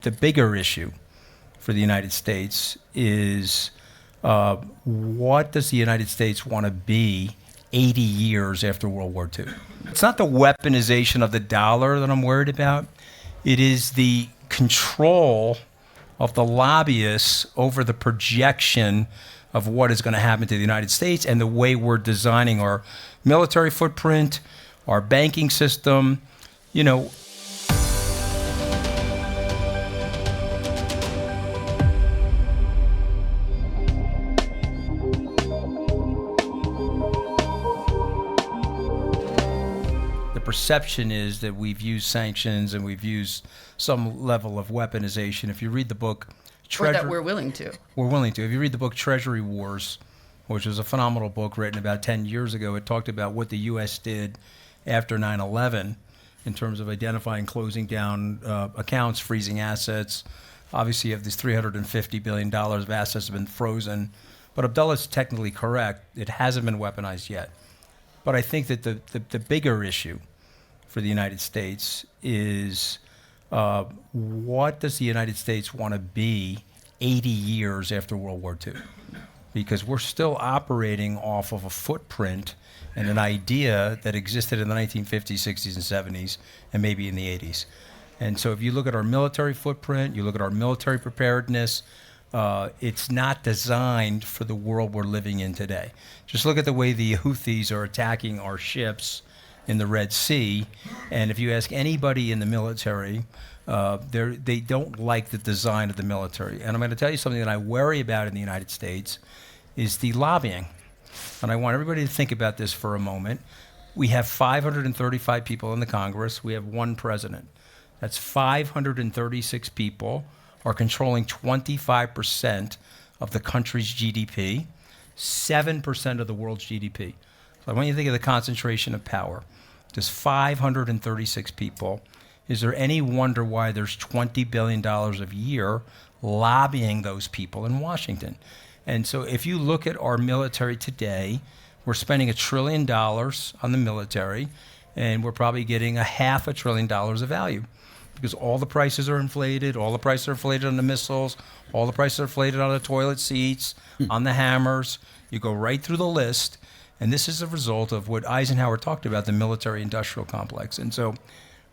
The bigger issue for the United States is what does the United States want to be 80 years after World War II? It's not the weaponization of the dollar that I'm worried about. It is the control of the lobbyists over the projection of what is going to happen to the United States and the way we're designing our military footprint, our banking system. You know, the perception is that we've used sanctions and we've used some level of weaponization. If you read the book, or that we're willing to. We're willing to. If you read the book Treasury Wars, which was a phenomenal book written about 10 years ago, it talked about what the U.S. did after 9/11 in terms of identifying, closing down accounts, freezing assets. Obviously, you have this $350 billion of assets have been frozen. But Abdullah's technically correct. It hasn't been weaponized yet. But I think that the bigger issue for the United States is what does the United States want to be 80 years after World War II? Because we're still operating off of a footprint and an idea that existed in the 1950s, 60s, and 70s, and maybe in the 80s. And so if you look at our military footprint, you look at our military preparedness, it's not designed for the world we're living in today. Just look at the way the Houthis are attacking our ships in the Red Sea, and if you ask anybody in the military, they don't like the design of the military. And I'm going to tell you something that I worry about in the United States is the lobbying. And I want everybody to think about this for a moment. We have 535 people in the Congress. We have one president. That's 536 people are controlling 25% of the country's GDP, 7% of the world's GDP. So I want you to think of the concentration of power. There's 536 people. Is there any wonder why there's $20 billion a year lobbying those people in Washington? And so if you look at our military today, we're spending $1 trillion on the military, and we're probably getting $500 billion of value because all the prices are inflated, all the prices are inflated on the missiles, all the prices are inflated on the toilet seats, on the hammers. You go right through the list, and this is a result of what Eisenhower talked about, the military-industrial complex. And so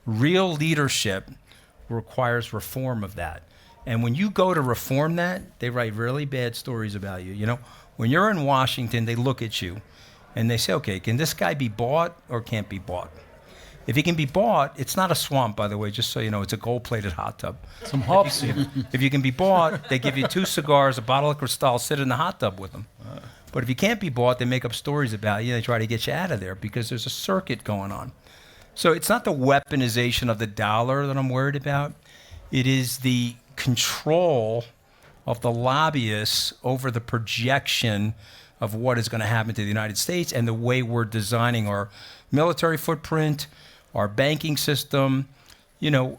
real leadership requires reform of that. And when you go to reform that, they write really bad stories about you. You know, when you're in Washington, they look at you and they say, okay, can this guy be bought or can't be bought? If he can be bought, it's not a swamp, by the way, just so you know, it's a gold-plated hot tub. Some hops. If you can be bought, they give you 2 cigars, a bottle of Cristal, sit in the hot tub with them. But if you can't be bought, they make up stories about you. They try to get you out of there because there's a circuit going on. So it's not the weaponization of the dollar that I'm worried about. It is the control of the lobbyists over the projection of what is going to happen to the United States and the way we're designing our military footprint, our banking system. You know,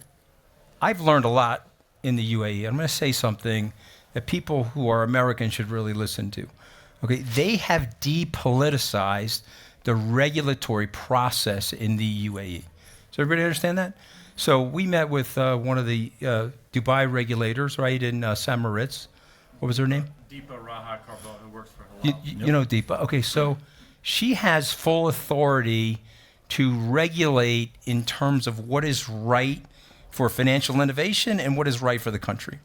I've learned a lot in the UAE. I'm going to say something that people who are American should really listen to. Okay, they have depoliticized the regulatory process in the UAE. Does everybody understand that? So we met with one of the Dubai regulators, right, in St. Moritz. What was her name? Deepa Raha Karbal, who works for Halal. You know Deepa. Okay, so she has full authority to regulate in terms of what is right for financial innovation and what is right for the country.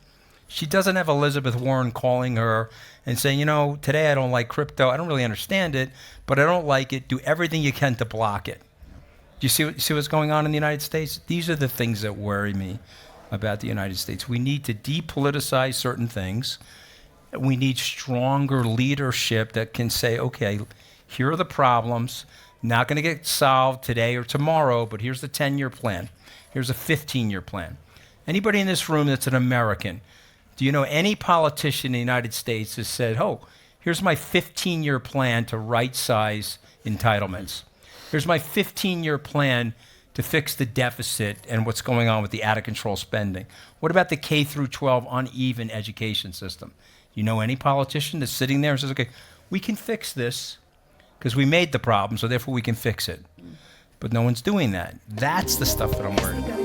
She doesn't have Elizabeth Warren calling her and saying, you know, today I don't like crypto. I don't really understand it, but I don't like it. Do everything you can to block it. Do you see what's going on in the United States? These are the things that worry me about the United States. We need to depoliticize certain things. We need stronger leadership that can say, okay, here are the problems. Not going to get solved today or tomorrow, but here's the 10-year plan. Here's a 15-year plan. Anybody in this room that's an American, do you know any politician in the United States has said, oh, here's my 15-year plan to right-size entitlements. Here's my 15-year plan to fix the deficit and what's going on with the out-of-control spending. What about the K through 12 uneven education system? You know any politician that's sitting there and says, okay, we can fix this because we made the problem, so therefore we can fix it. But no one's doing that. That's the stuff that I'm worried about.